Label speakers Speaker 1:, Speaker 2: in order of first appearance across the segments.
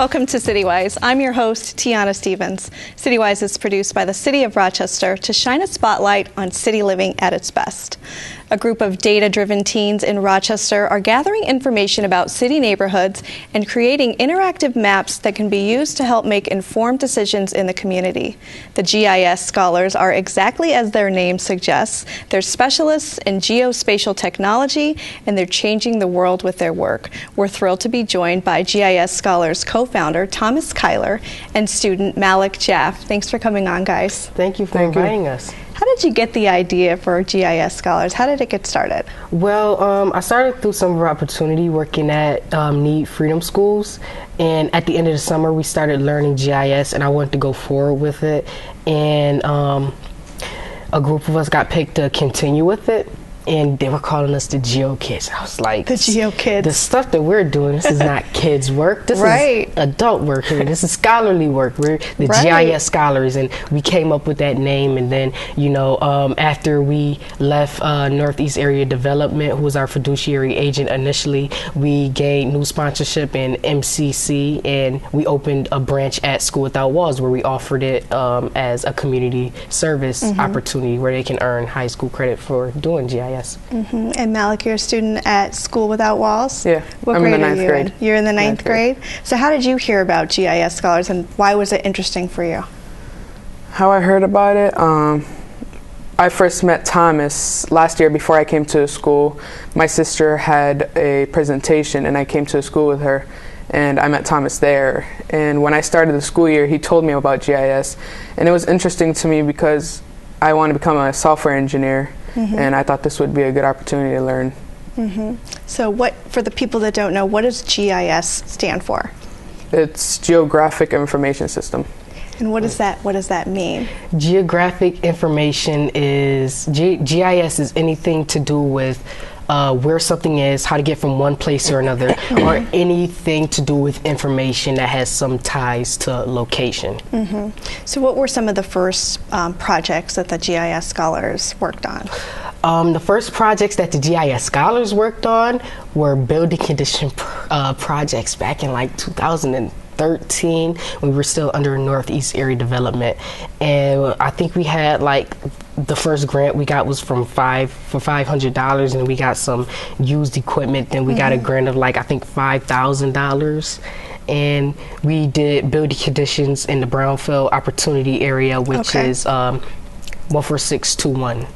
Speaker 1: Welcome to CityWise. I'm your host, Tiana Stevens. CityWise is produced by the City of Rochester to shine a spotlight on city living at its best. A group of data-driven teens in Rochester are gathering information about city neighborhoods and creating interactive maps that can be used to help make informed decisions in the community. The GIS Scholars are exactly as their name suggests. They're specialists in geospatial technology, and they're changing the world with their work. We're thrilled to be joined by GIS Scholars co-founder Thomas Kyler and student Malik Jaff. Thanks for coming on, guys.
Speaker 2: Thank you for inviting us.
Speaker 1: How did you get the idea for GIS Scholars? How did it get started?
Speaker 2: Well, I started through summer opportunity working at Need Freedom Schools, and at the end of the summer we started learning GIS, and I wanted to go forward with it, and a group of us got picked to continue with it, and they were calling us the Geo Kids. I was like,
Speaker 1: the Geo Kids.
Speaker 2: The stuff that we're doing, this is not kids work. This is adult work here. This is scholarly work. We're the GIS Scholars, and we came up with that name. And then, you know, after we left Northeast Area Development, who was our fiduciary agent initially, we gained new sponsorship in MCC, and we opened a branch at School Without Walls where we offered it as a community service opportunity where they can earn high school credit for doing GIS.
Speaker 1: And Malik, you're a student at School Without Walls?
Speaker 3: Yeah,
Speaker 1: what
Speaker 3: I'm
Speaker 1: grade
Speaker 3: in the
Speaker 1: are
Speaker 3: ninth
Speaker 1: you
Speaker 3: grade.
Speaker 1: You're in the ninth grade? So how did you hear about GIS Scholars, and why was it interesting for you?
Speaker 3: How I heard about it? I first met Thomas last year before I came to school. My sister had a presentation and I came to school with her, and I met Thomas there. And when I started the school year, he told me about GIS, and it was interesting to me because I want to become a software engineer. And I thought this would be a good opportunity to learn.
Speaker 1: So for the people that don't know, what does GIS stand for?
Speaker 3: It's Geographic Information System.
Speaker 1: And what does that mean?
Speaker 2: Geographic information is, GIS is anything to do with where something is, how to get from one place to another, or anything to do with information that has some ties to location.
Speaker 1: So what were some of the first projects that the GIS Scholars worked on?
Speaker 2: The first projects that the GIS Scholars worked on were building condition projects back in like 2013. We were still under Northeast Area Development, and I think we had like the first grant we got was for $500, and we got some used equipment. Then we got a grant of like I think $5,000, and we did building conditions in the Brownfield Opportunity Area, which is 14621.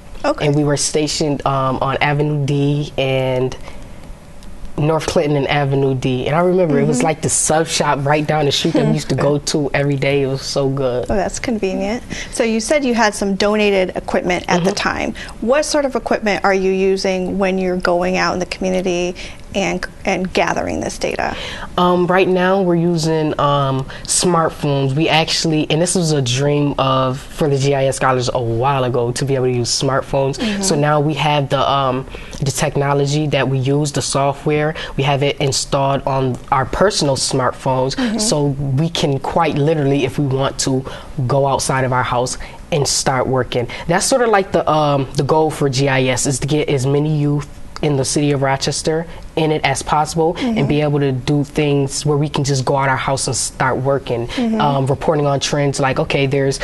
Speaker 2: And we were stationed on Avenue D and North Clinton and Avenue D. And I remember it was like the sub shop right down the street that we used to go to every day. It was so good.
Speaker 1: Oh, that's convenient. So you said you had some donated equipment at the time. What sort of equipment are you using when you're going out in the community and gathering this data?
Speaker 2: Right now we're using smartphones. We actually, and this was a dream for the GIS Scholars a while ago, to be able to use smartphones. So now we have the technology that we use, the software. We have it installed on our personal smartphones, so we can quite literally, if we want to, go outside of our house and start working. That's sort of like the goal for GIS, is to get as many youth in the city of Rochester in it as possible, and be able to do things where we can just go out our house and start working, reporting on trends like, okay, there's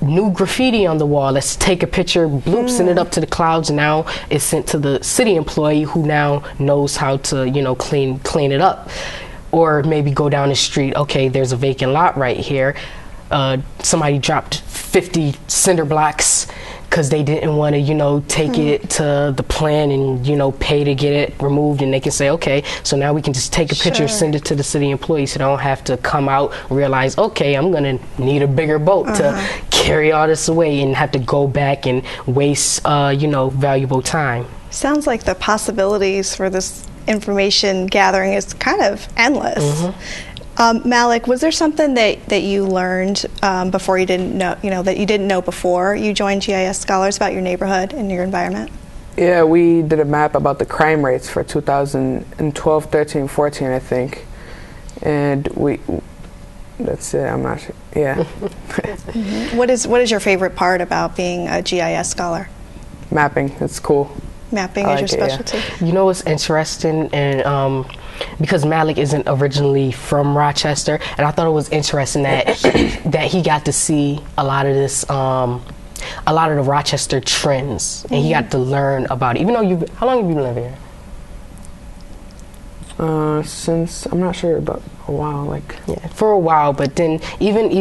Speaker 2: new graffiti on the wall, let's take a picture, bloop, send it up to the clouds, and now it's sent to the city employee who now knows how to, you know, clean it up. Or maybe go down the street, okay, there's a vacant lot right here, somebody dropped 50 cinder blocks because they didn't want to, you know, take it to the plant and, you know, pay to get it removed, and they can say, okay, so now we can just take a picture, send it to the city employees, so they don't have to come out, realize, okay, I'm gonna need a bigger boat to carry all this away, and have to go back and waste, you know, valuable time.
Speaker 1: Sounds like the possibilities for this information gathering is kind of endless. Malik, was there something that you learned before you didn't know, that you didn't know before you joined GIS Scholars about your neighborhood and your environment?
Speaker 3: Yeah, we did a map about the crime rates for 2012, 13, 14, I think. And that's it, I'm not sure. Yeah.
Speaker 1: What is your favorite part about being a GIS scholar?
Speaker 3: Mapping, it's cool.
Speaker 1: Mapping is your specialty.
Speaker 2: You know what's interesting, and because Malik isn't originally from Rochester, and I thought it was interesting that he got to see a lot of this, a lot of the Rochester trends, and he got to learn about it. Even though how long have you been living here?
Speaker 3: Since, I'm not sure, but a while, like.
Speaker 2: Yeah, for a while, but then even we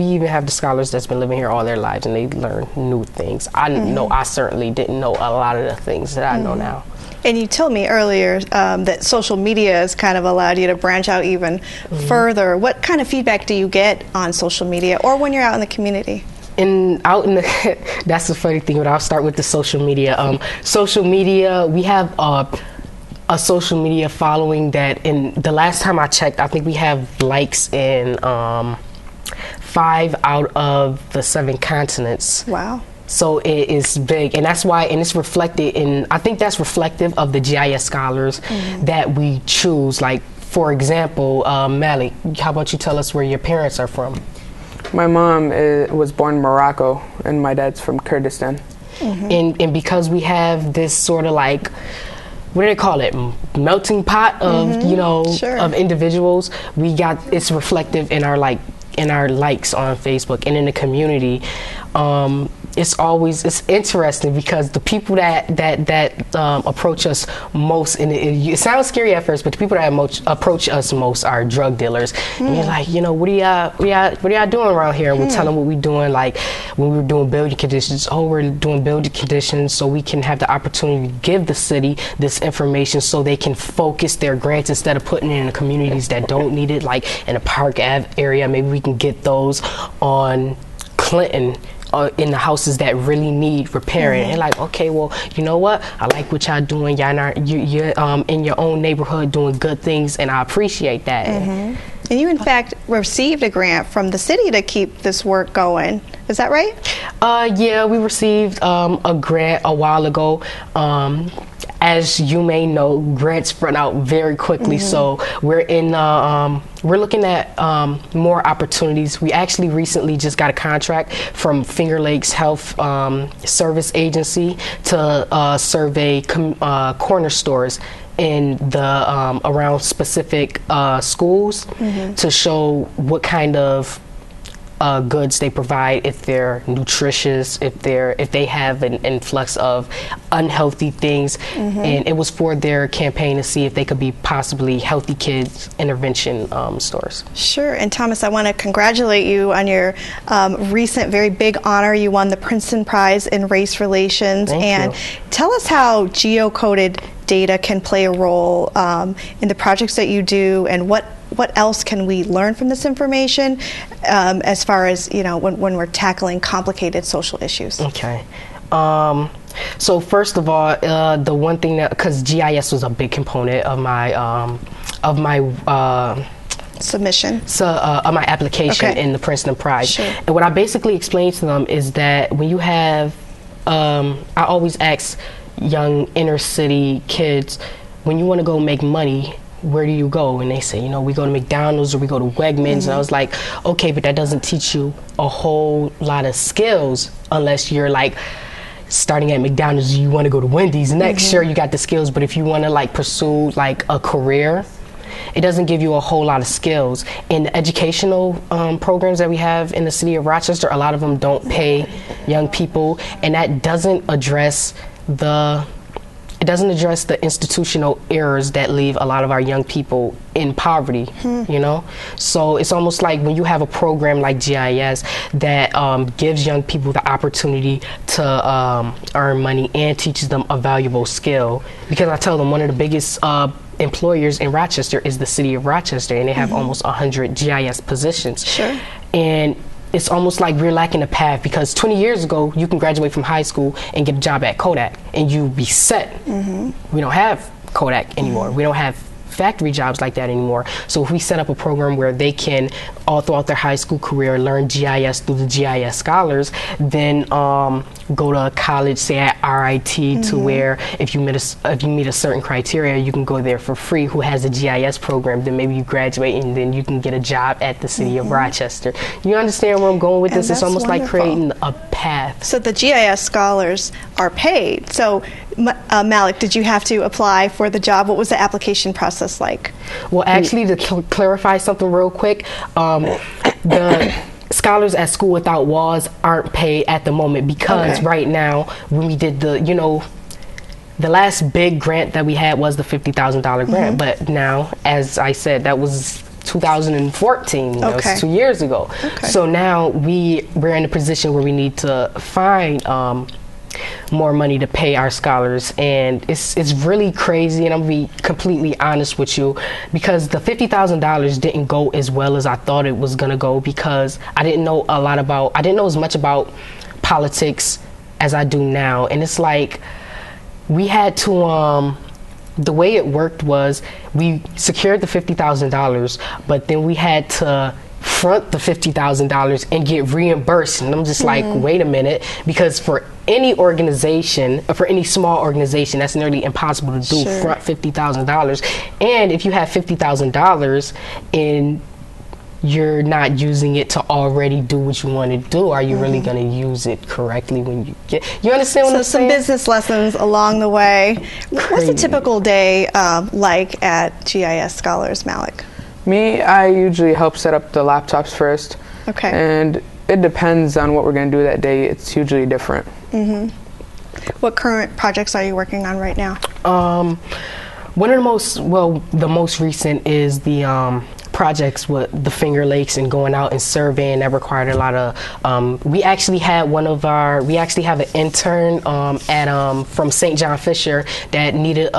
Speaker 2: even have the scholars that's been living here all their lives, and they learn new things. I know I certainly didn't know a lot of the things that I know now.
Speaker 1: And you told me earlier that social media has kind of allowed you to branch out even further. What kind of feedback do you get on social media, or when you're out in the community? That's the funny thing, but I'll start with the social media. Social media, we have a social media following that, in the last time I checked, I think we have likes in 5 out of the 7 continents. Wow.
Speaker 2: So it is big, and that's why, and it's reflected in, I think that's reflective of the GIS scholars that we choose. Like, for example, Malik, how about you tell us where your parents are from?
Speaker 3: My mom was born in Morocco, and my dad's from Kurdistan.
Speaker 2: And because we have this sort of like, what do they call it, melting pot of of individuals, it's reflective in our likes on Facebook and in the community. It's interesting because the people that approach us most, and it sounds scary at first, but the people that approach us most are drug dealers. And you're like, what are y'all doing around here? And we'll tell them what we're doing. Like when we were doing building conditions, we're doing building conditions so we can have the opportunity to give the city this information so they can focus their grants instead of putting it in the communities that don't need it, like in a Park Ave area. Maybe we can get those on Clinton, in the houses that really need repairing. And like, okay, well, you know what? I like what y'all doing. You're in your own neighborhood doing good things, and I appreciate that.
Speaker 1: And you, in fact, received a grant from the city to keep this work going. Is that right?
Speaker 2: Yeah, we received a grant a while ago. As you may know, grants run out very quickly, so we're looking at more opportunities. We actually recently just got a contract from Finger Lakes Health Service Agency to survey corner stores in the around specific schools to show what kind of goods they provide, if they're nutritious, if they have an influx of unhealthy things, and it was for their campaign to see if they could be possibly healthy kids intervention stores. Sure.
Speaker 1: And Thomas, I want to congratulate you on your recent very big honor. You won the Princeton Prize in Race Relations.
Speaker 2: Thank you.
Speaker 1: Tell us how geocoded data can play a role in the projects that you do, and what else can we learn from this information as far as, when we're tackling complicated social issues?
Speaker 2: Okay. So first of all, the one thing that, because GIS was a big component of my
Speaker 1: submission,
Speaker 2: of my application in the Princeton Prize.
Speaker 1: Sure.
Speaker 2: And what I basically explained to them is that when you have, I always ask young inner city kids, when you want to go make money, where do you go? And they say, we go to McDonald's or we go to Wegmans. And I was like, okay, but that doesn't teach you a whole lot of skills unless you're like starting at McDonald's, you want to go to Wendy's next. Sure, you got the skills, but if you want to like pursue like a career, it doesn't give you a whole lot of skills. In the educational programs that we have in the city of Rochester, a lot of them don't pay young people, and that doesn't address the institutional errors that leave a lot of our young people in poverty, So it's almost like when you have a program like GIS that gives young people the opportunity to earn money and teaches them a valuable skill. Because I tell them one of the biggest employers in Rochester is the city of Rochester, and they have almost 100 GIS positions.
Speaker 1: Sure.
Speaker 2: And it's almost like we're lacking a path, because 20 years ago, you can graduate from high school and get a job at Kodak and you be set. We don't have Kodak anymore. We don't have factory jobs like that anymore. So if we set up a program where they can all throughout their high school career learn GIS through the GIS Scholars, then go to college, say at RIT, to where if you meet a certain criteria, you can go there for free, who has a GIS program. Then maybe you graduate and then you can get a job at the city of Rochester. You understand where I'm going with this? It's almost like creating a path.
Speaker 1: So the GIS Scholars are paid. So Malik, did you have to apply for the job? What was the application process like?
Speaker 2: Well, actually, to clarify something real quick, the scholars at School Without Walls aren't paid at the moment because right now, when we did the last big grant that we had was the $50,000 grant. But now, as I said, that was 2014. That was 2 years ago. So now we're in a position where we need to find more money to pay our scholars, and it's really crazy, and I'm gonna be completely honest with you, because the $50,000 didn't go as well as I thought it was gonna go, because I didn't know as much about politics as I do now. And it's like we had to the way it worked was we secured the $50,000, but then we had to front the $50,000 and get reimbursed. And I'm just like, wait a minute, because for any organization, for any small organization, that's nearly impossible to do, front $50,000. And if you have $50,000 and you're not using it to already do what you want to do, are you really going to use it correctly when you understand what I'm saying?
Speaker 1: So some business lessons along the way. What's a typical day like at GIS Scholars, Malik?
Speaker 3: Me, I usually help set up the laptops first.
Speaker 1: Okay.
Speaker 3: And it depends on what we're going to do that day. It's usually different.
Speaker 1: What current projects are you working on right now?
Speaker 2: One of the most recent is the projects with the Finger Lakes and going out and surveying. That required a lot of we actually have an intern from St. John Fisher that needed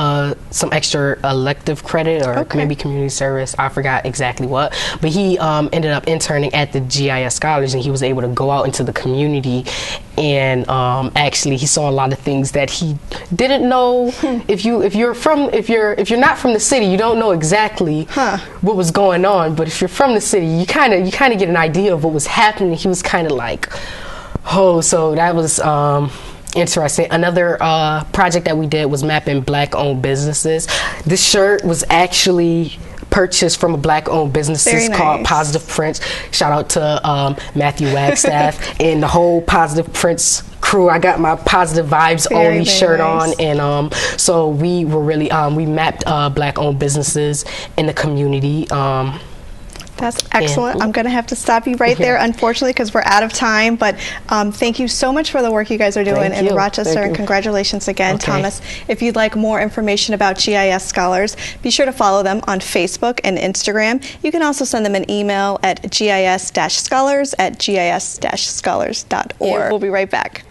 Speaker 2: some extra elective credit or maybe community service, I forgot exactly what, but he ended up interning at the GIS Scholars, and he was able to go out into the community, and actually he saw a lot of things that he didn't know. If you're not from the city, you don't know exactly what was going on, but if you're from the city, you kind of get an idea of what was happening. He was kind of like, oh, so that was interesting. Another project that we did was mapping Black-owned businesses. This shirt was actually purchased from a Black-owned business called Positive Prince. Shout out to Matthew Wagstaff and the whole Positive Prince crew. I got my Positive Vibes Only shirt on, and so we were really we mapped Black-owned businesses in the community.
Speaker 1: That's excellent. I'm going to have to stop you right there, unfortunately, because we're out of time. But thank you so much for the work you guys are doing in Rochester, and congratulations again, Thomas. If you'd like more information about GIS Scholars, be sure to follow them on Facebook and Instagram. You can also send them an email at gis-scholars@gis-scholars.org. We'll be right back.